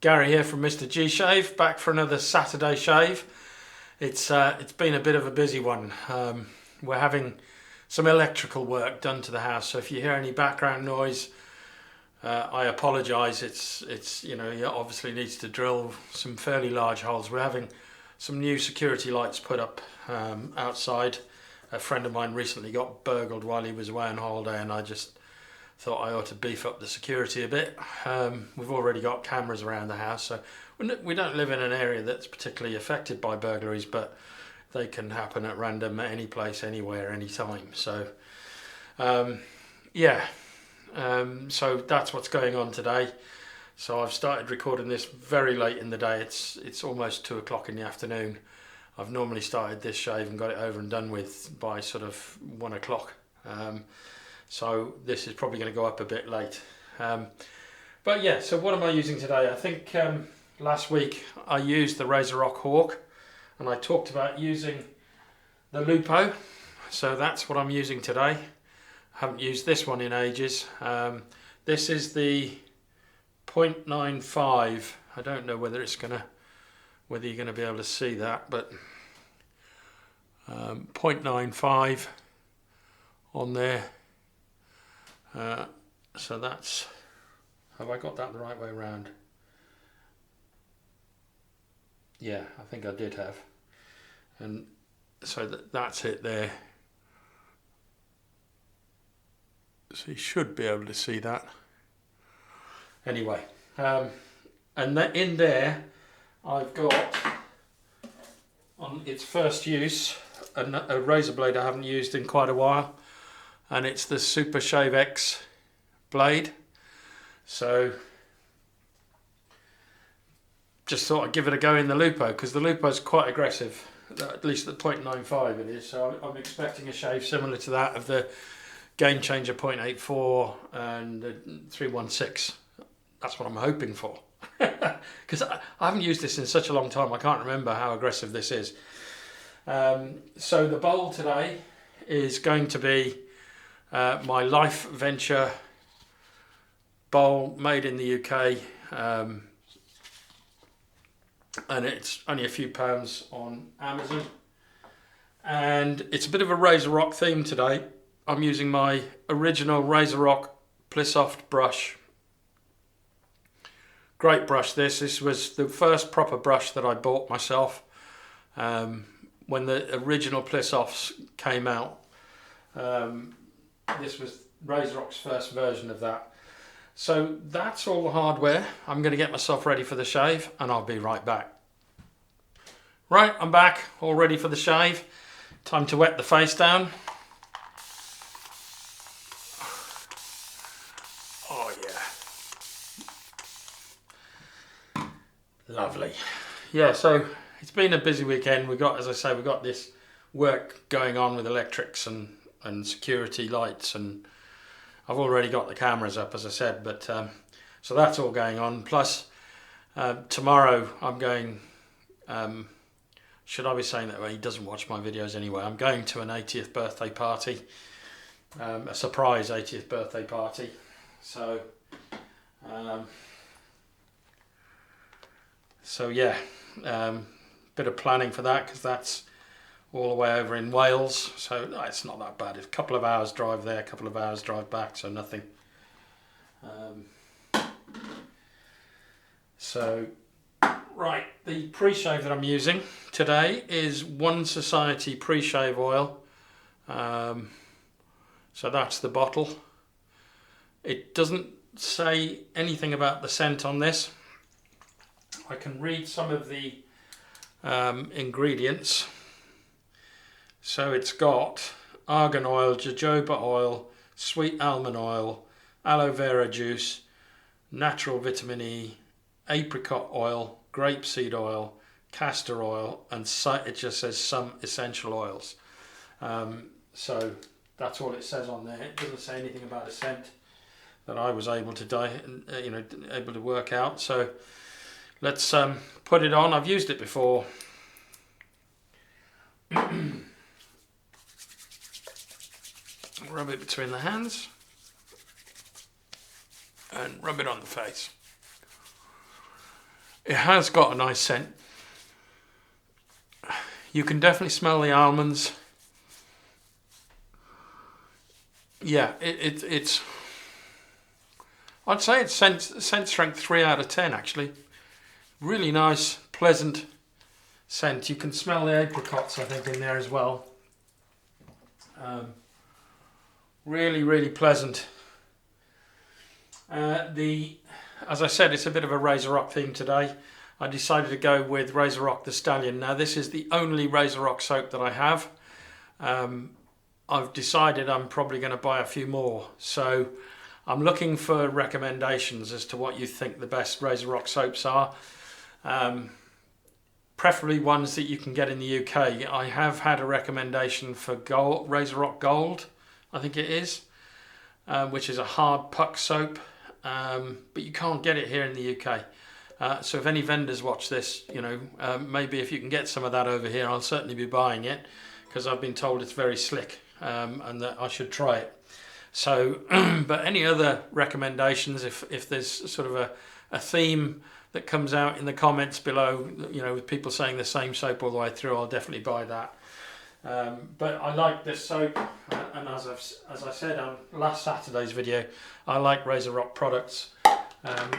Gary here from MrG Shave, back for another Saturday shave. It's been a bit of a busy one. We're having some electrical work done to the house, so if you hear any background noise, I apologise. It's you know, you obviously needs to drill some fairly large holes. We're having some new security lights put up outside. A friend of mine recently got burgled while he was away on holiday, and I just thought I ought to beef up the security a bit. We've already got cameras around the house, so we don't live in an area that's particularly affected by burglaries, but they can happen at random, at any place, anywhere, anytime. So yeah, so that's what's going on today. So I've started recording this very late in the day. It's almost 2 o'clock in the afternoon. I've normally started this shave and got it over and done with by sort of 1 o'clock. So this is probably going to go up a bit late. But yeah, so what am I using today? I think last week I used the Razorock Hawk, and I talked about using the Lupo. So that's what I'm using today. I haven't used this one in ages. This is the 0.95. I don't know whether whether you're going to be able to see that, but 0.95 on there. So that's, have I got that the right way around? Yeah, I think I did have. And so that's it there. So you should be able to see that. Anyway, and in there I've got, on its first use, a razor blade I haven't used in quite a while, and it's the ShaveX blade. So just thought I'd give it a go in the Lupo, because the Lupo is quite aggressive, at least at 0.95 it is. So I'm expecting a shave similar to that of the Game Changer 0.84 and the 316. That's what I'm hoping for, because I haven't used this in such a long time. I can't remember how aggressive this is. So the bowl today is going to be my LifeVenture bowl, made in the UK, and it's only a few pounds on Amazon, and it's a bit of a Razorock theme today. I'm using my original Razorock Plissoft brush. Great brush this. This was the first proper brush that I bought myself when the original Plissofts came out. This was Razorock's first version of that. So that's all the hardware. I'm going to get myself ready for the shave, and I'll be right back. Right, I'm back, all ready for the shave. Time to wet the face down. Oh yeah. Lovely. Yeah, so it's been a busy weekend. We got, as I say, we got this work going on with electrics and security lights, and I've already got the cameras up, as I said, but so that's all going on. Plus tomorrow I'm going, should I be saying that? Well, he doesn't watch my videos anyway. I'm going to an 80th birthday party, a surprise 80th birthday party. So so yeah, bit of planning for that, because that's all the way over in Wales, so it's not that bad. It's a couple of hours drive there, a couple of hours drive back, so nothing. So right, the pre-shave that I'm using today is One Society pre-shave oil. So that's the bottle. It doesn't say anything about the scent on this. I can read some of the ingredients. So it's got argan oil, jojoba oil, sweet almond oil, aloe vera juice, natural vitamin E, apricot oil, grapeseed oil, castor oil, and it just says some essential oils. So that's all it says on there. It doesn't say anything about a scent that I was able to able to work out. So let's put it on. I've used it before. Rub it between the hands and rub it on the face. It has got a nice scent. You can definitely smell the almonds. Yeah, it's. I'd say it's scent strength 3 out of 10 actually. Really nice, pleasant scent. You can smell the apricots, I think, in there as well. Really, really pleasant. As I said, it's a bit of a Razorock theme today. I decided to go with Razorock The Stallion. Now, this is the only Razorock soap that I have. I've decided I'm probably going to buy a few more. So I'm looking for recommendations as to what you think the best Razorock soaps are. Preferably ones that you can get in the UK. I have had a recommendation for Razorock Gold, I think it is, which is a hard puck soap, but you can't get it here in the UK. So if any vendors watch this, you know, maybe if you can get some of that over here, I'll certainly be buying it, because I've been told it's very slick, and that I should try it. So, but any other recommendations, if there's sort of a theme that comes out in the comments below, you know, with people saying the same soap all the way through, I'll definitely buy that. But I like this soap, and as I said on last Saturday's video, I like Razorock products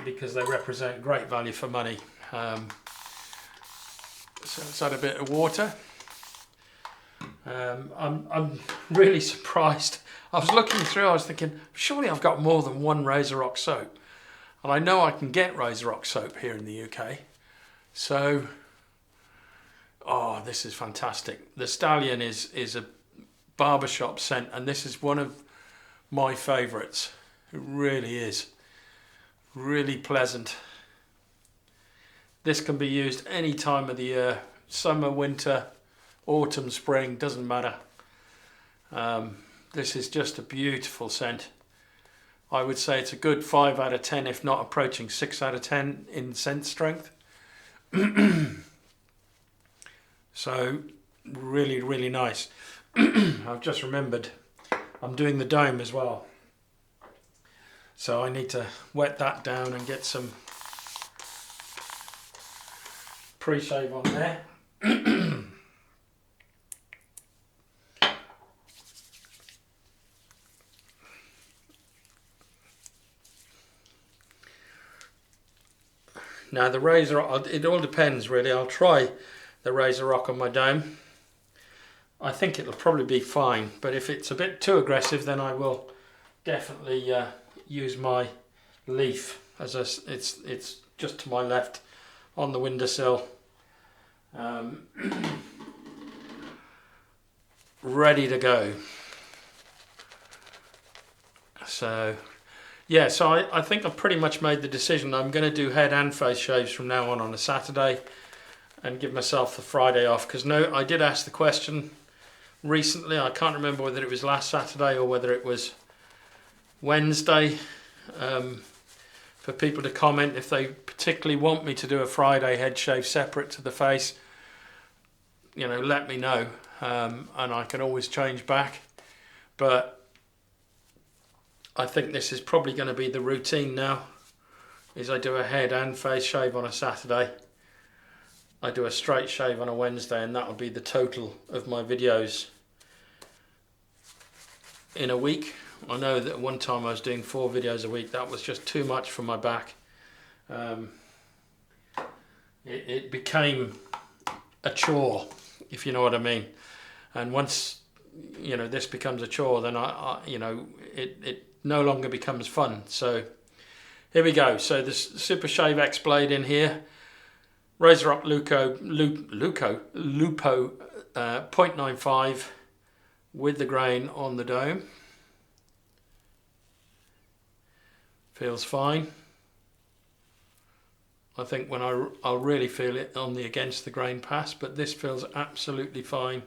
because they represent great value for money. So let's add a bit of water. I'm really surprised. I was looking through, I was thinking, surely I've got more than one Razorock soap. And I know I can get Razorock soap here in the UK. So, oh, this is fantastic. The Stallion is a barbershop scent, and this is one of my favourites. It really is. Really pleasant. This can be used any time of the year. Summer, winter, autumn, spring, doesn't matter. This is just a beautiful scent. I would say it's a good 5 out of 10, if not approaching 6 out of 10 in scent strength. So really, really nice. I've just remembered I'm doing the dome as well. So I need to wet that down and get some pre-shave on there. Now the Razorock, it all depends really. I'll try the Razorock on my dome. I think it'll probably be fine, but if it's a bit too aggressive, then I will definitely use my leaf. It's just to my left on the windowsill. Ready to go. So yeah, so I think I've pretty much made the decision. I'm going to do head and face shaves from now on a Saturday, and give myself the Friday off, because I did ask the question recently. I can't remember whether it was last Saturday or whether it was Wednesday, for people to comment if they particularly want me to do a Friday head shave separate to the face. You know, let me know, and I can always change back. But I think this is probably going to be the routine now, is I do a head and face shave on a Saturday. I do a straight shave on a Wednesday, and that will be the total of my videos in a week. I know that at one time I was doing 4 videos a week. That was just too much for my back. It became a chore, if you know what I mean. And once, you know, this becomes a chore, then you know, it no longer becomes fun. So here we go. So this Super ShaveX blade in here, Razorock Lupo 0.95 with the grain on the dome. Feels fine. I think when I'll really feel it on the against the grain pass, but this feels absolutely fine.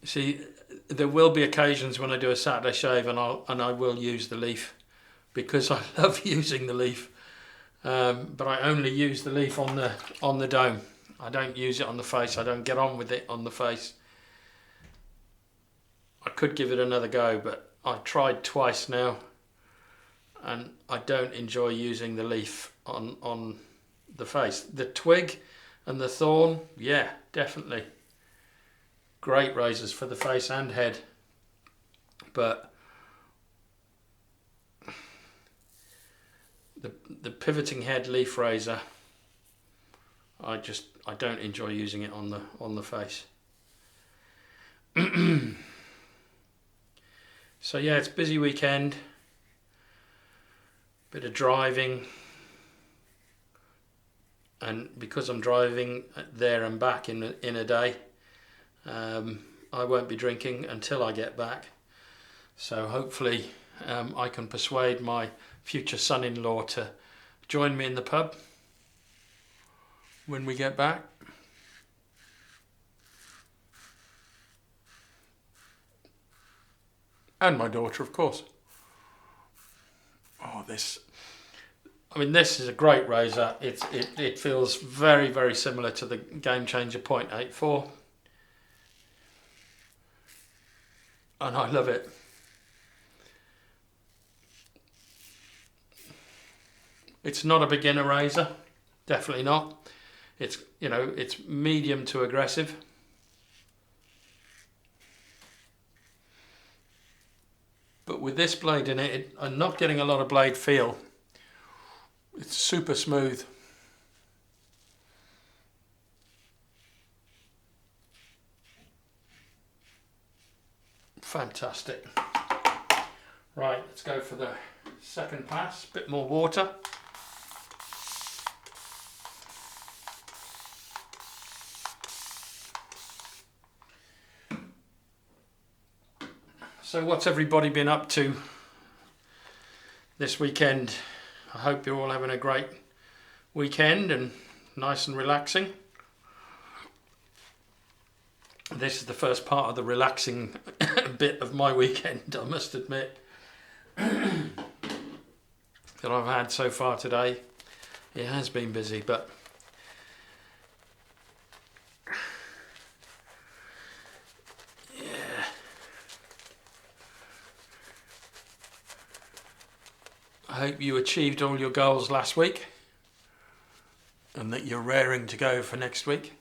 See, there will be occasions when I do a Saturday shave and I will use the leaf, because I love using the leaf. But I only use the leaf on the dome. I don't use it on the face. I don't get on with it on the face. I could give it another go, but I've tried twice now and I don't enjoy using the leaf on the face. The twig and the thorn, yeah, definitely great razors for the face and head, but the pivoting head leaf razor, I don't enjoy using it on the face. So yeah, it's a busy weekend, bit of driving, and because I'm driving there and back in a day, I won't be drinking until I get back. So hopefully I can persuade my future son-in-law to join me in the pub when we get back. And my daughter, of course. Oh, this is a great razor. It feels very, very similar to the Game Changer 0.84. And I love it. It's not a beginner razor, definitely not. It's, you know, it's medium to aggressive. But with this blade in it, I'm not getting a lot of blade feel. It's super smooth. Fantastic. Right, let's go for the second pass. Bit more water. So what's everybody been up to this weekend? I hope you're all having a great weekend and nice and relaxing. This is the first part of the relaxing bit of my weekend, I must admit, that I've had so far today. It has been busy, but yeah. I hope you achieved all your goals last week and that you're raring to go for next week.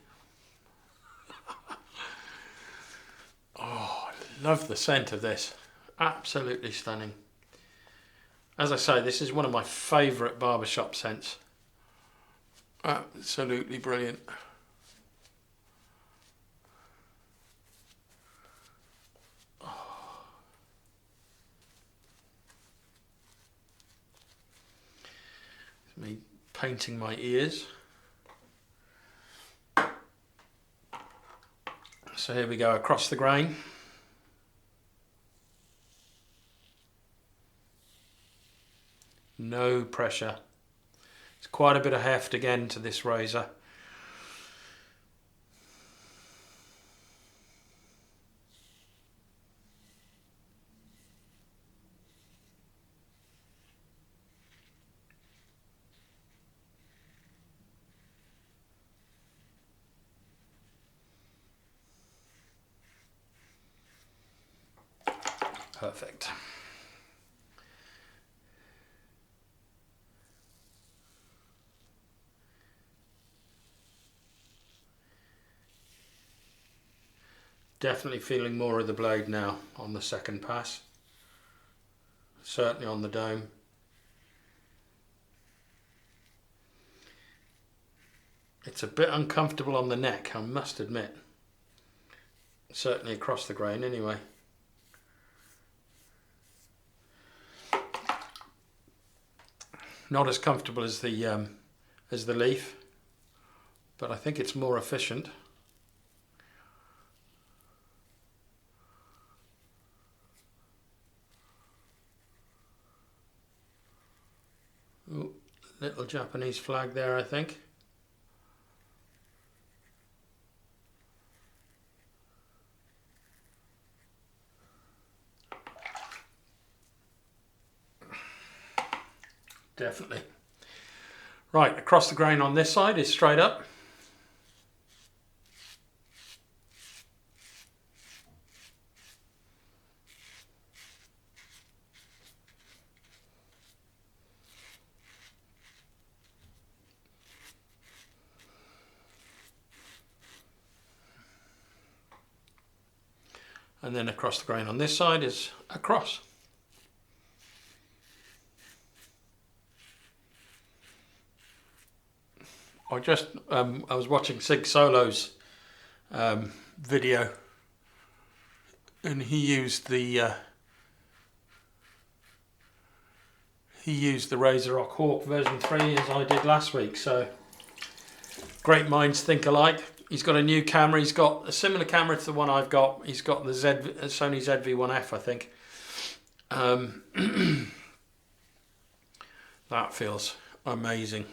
Oh, I love the scent of this. Absolutely stunning. As I say, this is one of my favourite barbershop scents. Absolutely brilliant. Oh. It's me painting my ears. So here we go, across the grain. No pressure. It's quite a bit of heft again to this razor. Perfect. Definitely feeling more of the blade now on the second pass. Certainly on the dome. It's a bit uncomfortable on the neck, I must admit. Certainly across the grain anyway. Not as comfortable as the leaf, but I think it's more efficient. Ooh, little Japanese flag there, I think. Definitely. Right, across the grain on this side is straight up. and then across the grain on this side is across. I was watching Sig Solo's video, and he used the Razorock Hawk version 3 as I did last week. So great minds think alike. He's got a new camera. He's got a similar camera to the one I've got. He's got the Sony ZV-1F, I think. That feels amazing.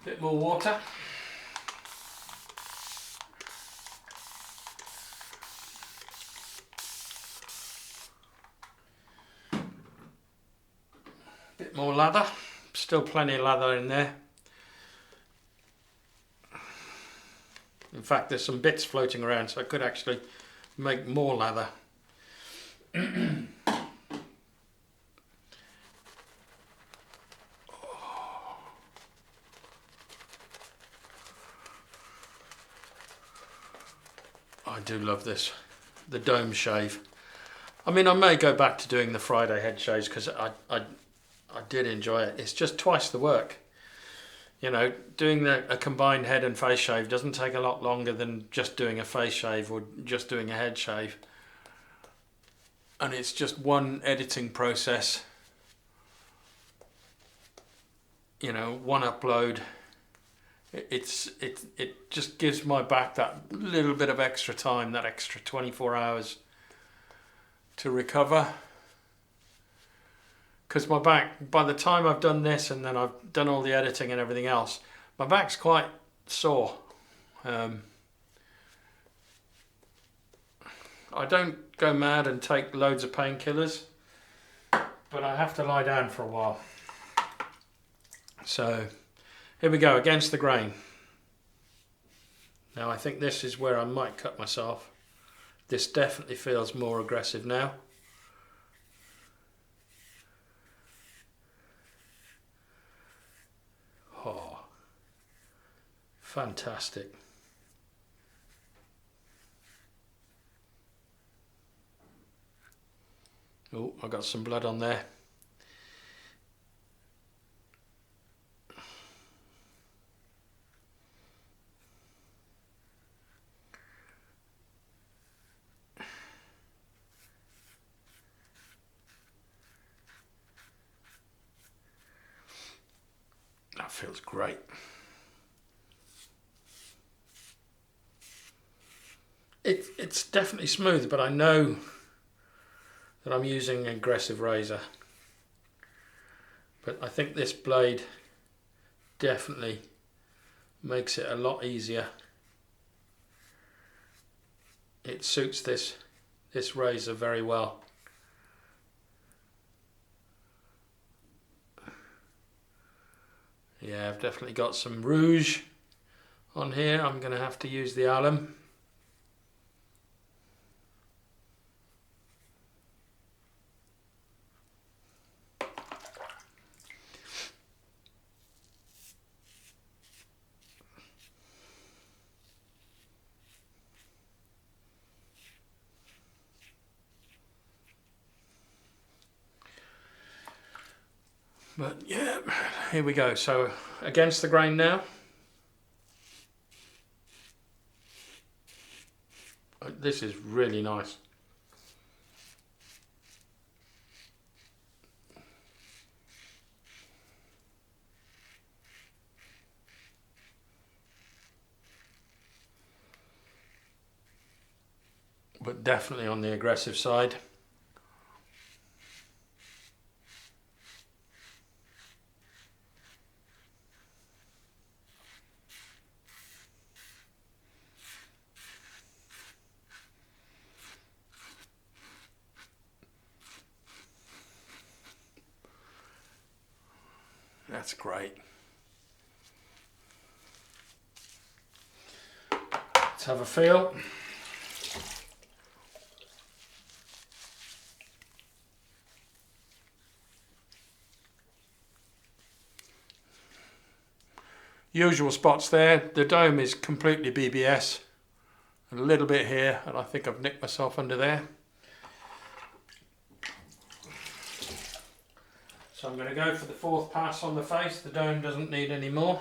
Bit more water. Bit more lather. Still plenty of lather in there. In fact, there's some bits floating around, so I could actually make more lather. I do love this, the dome shave. I mean, I may go back to doing the Friday head shaves because I did enjoy it. It's just twice the work. You know, doing a combined head and face shave doesn't take a lot longer than just doing a face shave or just doing a head shave. And it's just one editing process. You know, one upload. It just gives my back that little bit of extra time, that extra 24 hours to recover. Because my back, by the time I've done this and then I've done all the editing and everything else, my back's quite sore. I don't go mad and take loads of painkillers, but I have to lie down for a while. So here we go, against the grain. Now I think this is where I might cut myself. This definitely feels more aggressive now. Oh, fantastic. Oh, I got some blood on there. That feels great. It's definitely smooth, but I know that I'm using an aggressive razor. But I think this blade definitely makes it a lot easier. It suits this razor very well. Yeah, I've definitely got some rouge on here. I'm going to have to use the alum. But yeah, here we go. So against the grain now. This is really nice. But definitely on the aggressive side. That's great. Let's have a feel. Usual spots there. The dome is completely BBS. A little bit here, and I think I've nicked myself under there. So I'm going to go for the fourth pass on the face. The dome doesn't need any more.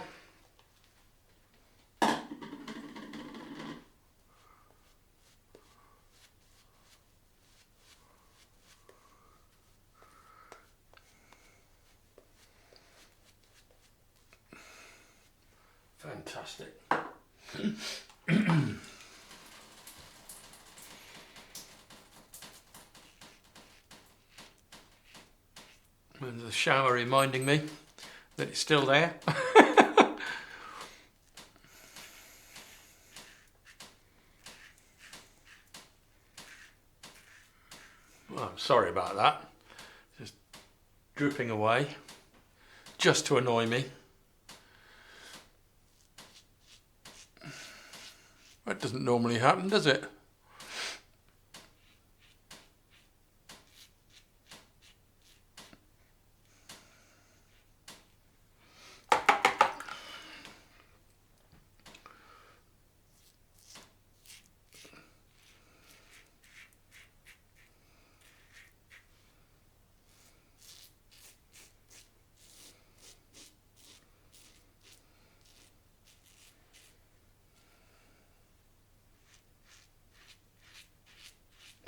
Fantastic. And the shower reminding me that it's still there. Well, I'm sorry about that. Just dripping away, just to annoy me. That doesn't normally happen, does it?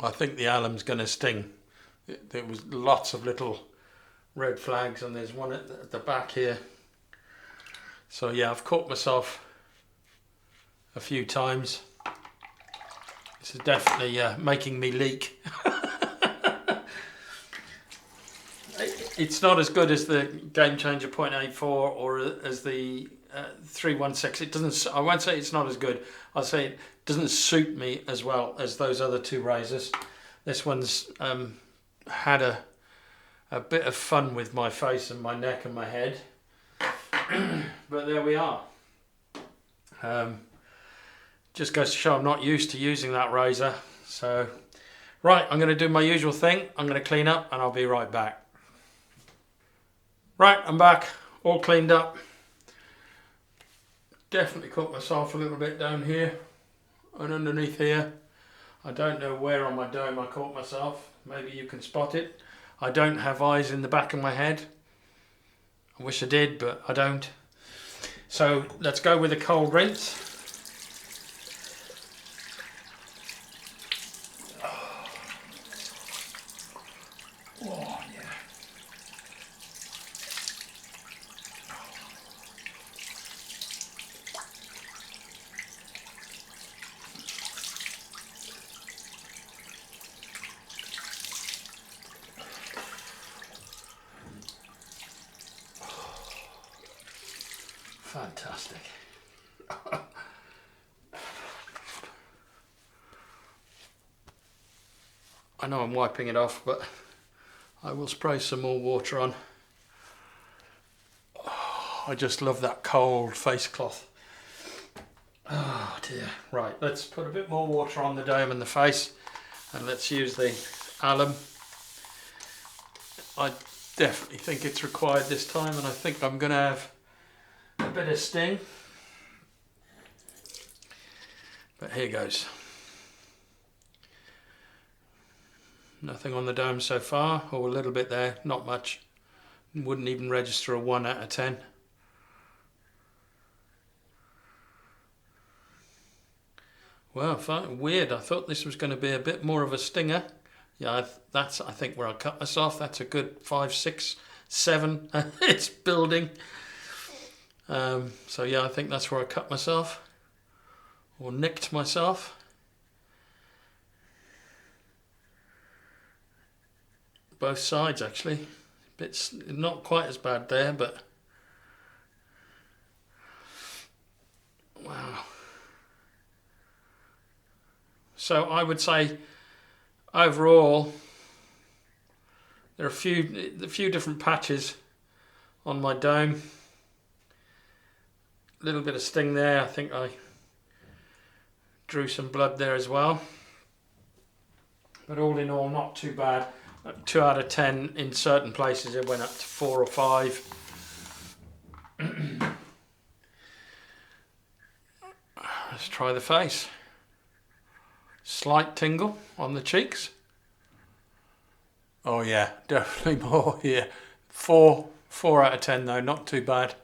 I think the alum's going to sting. There was lots of little red flags, and there's one at the back here. So yeah, I've caught myself a few times. This is definitely making me leak. It's not as good as the Game Changer 0.84 or as the 316. It doesn't. I won't say it's not as good. I'll say it doesn't suit me as well as those other two razors. This one's had a bit of fun with my face and my neck and my head. But there we are. Just goes to show I'm not used to using that razor. So, right, I'm going to do my usual thing. I'm going to clean up and I'll be right back. Right, I'm back, all cleaned up. Definitely cut myself a little bit down here and underneath here. I don't know where on my dome I caught myself. Maybe you can spot it. I don't have eyes in the back of my head. I wish I did, but I don't. So let's go with a cold rinse. Oh, yeah. Fantastic. I know I'm wiping it off, but I will spray some more water on. Oh, I just love that cold face cloth. Oh dear. Right, let's put a bit more water on the dome and the face, and let's use the alum. I definitely think it's required this time, and I think I'm going to have a bit of sting. But here goes. Nothing on the dome so far, or a little bit there, not much. Wouldn't even register a 1 out of 10. Well, weird. I thought this was going to be a bit more of a stinger. Yeah, that's I think where I cut myself. That's a good 5, 6, 7. It's building. So yeah, I think that's where I cut myself, or nicked myself. Both sides actually. It's not quite as bad there, but wow. So I would say overall there are a few different patches on my dome. A little bit of sting there. I think I drew some blood there as well. But all in all, not too bad. 2 out of 10 in certain places. It went up to 4 or 5. Let's try the face. Slight tingle on the cheeks. Oh yeah, definitely more here. 4 out of 10 though, not too bad.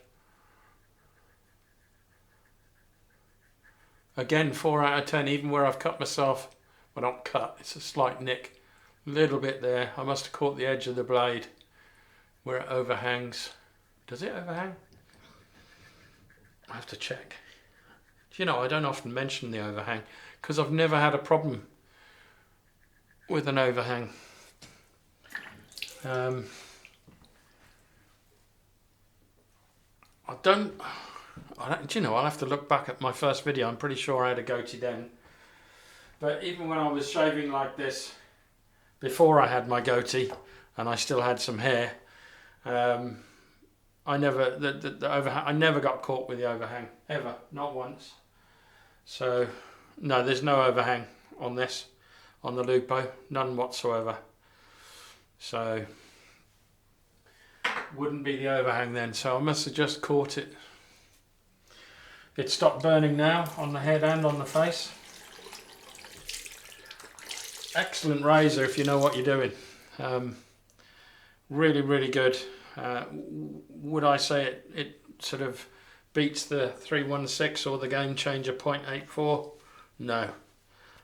Again, 4 out of 10, even where I've cut myself. Well, not cut, it's a slight nick. A little bit there. I must have caught the edge of the blade where it overhangs. Does it overhang? I have to check. Do you know, I don't often mention the overhang because I've never had a problem with an overhang. Do you know, I'll have to look back at my first video. I'm pretty sure I had a goatee then. But even when I was shaving like this, before I had my goatee, and I still had some hair, I never got caught with the overhang, ever, not once. So, no, there's no overhang on this, on the Lupo, none whatsoever. So, wouldn't be the overhang then, so I must have just caught it. It stopped burning now on the head and on the face. Excellent razor if you know what you're doing. Really, really good. Would I say it sort of beats the 316 or the Game Changer 0.84? No,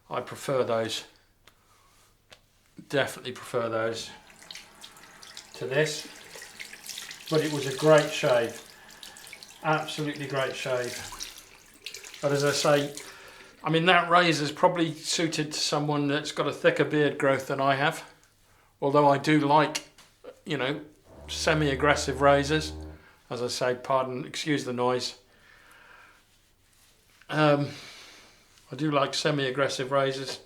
I prefer those. Definitely prefer those to this. But it was a great shave. Absolutely great shave. But as I say, I mean, that razor is probably suited to someone that's got a thicker beard growth than I have. Although I do like, you know, semi-aggressive razors. As I say, excuse the noise. I do like semi-aggressive razors,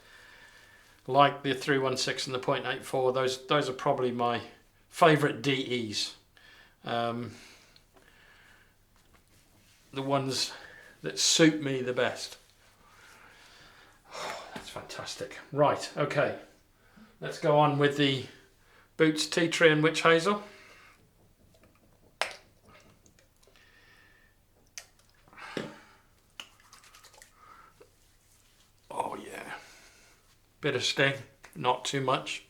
like the 316 and the 0.84. Those are probably my favourite DEs. The ones that suit me the best. Oh, that's fantastic. Right, okay. Let's go on with the Boots Tea Tree and Witch Hazel. Oh yeah. Bit of sting, not too much.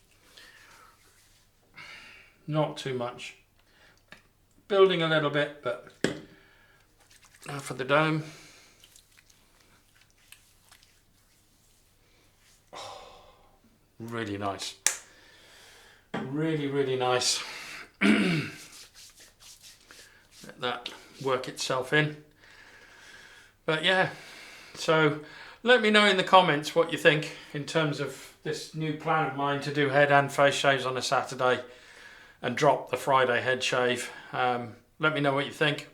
Not too much. Building a little bit, but now for the dome. Oh, really nice. Really, really nice. Let that work itself in. But yeah, so let me know in the comments what you think in terms of this new plan of mine to do head and face shaves on a Saturday and drop the Friday head shave. Let me know what you think.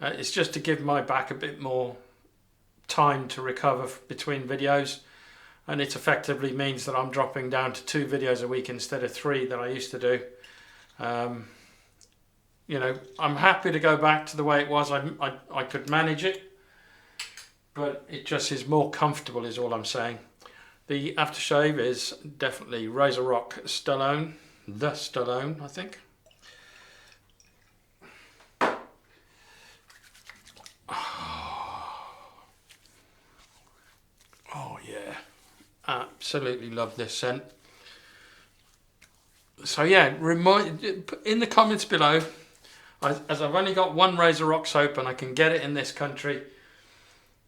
It's just to give my back a bit more time to recover between videos, and it effectively means that I'm dropping down to 2 videos a week instead of 3 that I used to do. You know, I'm happy to go back to the way it was. I could manage it, but it just is more comfortable is all I'm saying. The aftershave is definitely Razorock Stallion, The Stallion, I think. Oh yeah, absolutely love this scent. So yeah, in the comments below, as I've only got one Razorock soap and I can get it in this country,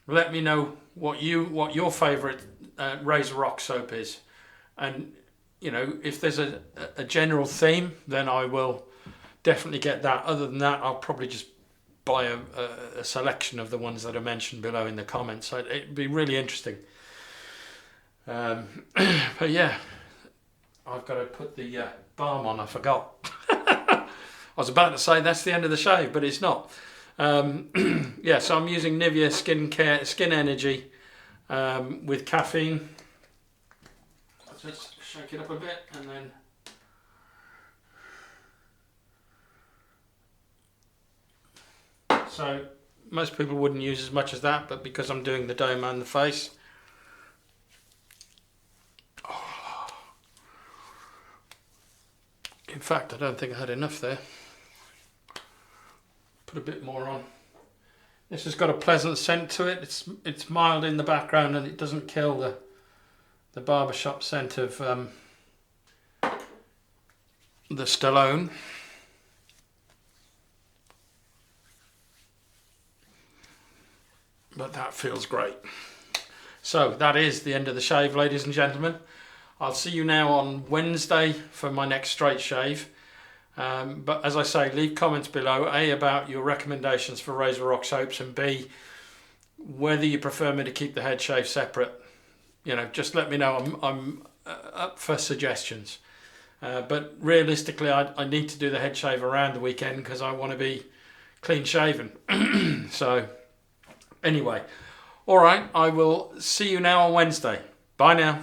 let me know what your favourite Razorock soap is, and you know, if there's a general theme, then I will definitely get that. Other than that, I'll probably just buy a selection of the ones that are mentioned below in the comments. So it'd be really interesting. But yeah, I've got to put the balm on. I forgot. I was about to say that's the end of the shave, but it's not. Yeah, so I'm using Nivea Skin Energy with caffeine. I'll just shake it up a bit and then. So most people wouldn't use as much as that, but because I'm doing the dome and the face. Oh. In fact, I don't think I had enough there. Put a bit more on. This has got a pleasant scent to it. It's mild in the background and it doesn't kill the barbershop scent of the Stallone. But that feels great. So that is the end of the shave, ladies and gentlemen. I'll see you now on Wednesday for my next straight shave. But as I say, leave comments below, A, about your recommendations for Razorock soaps, and B, whether you prefer me to keep the head shave separate. You know, just let me know. I'm up for suggestions. But realistically, I need to do the head shave around the weekend because I want to be clean shaven. So anyway, all right, I will see you now on Wednesday. Bye now.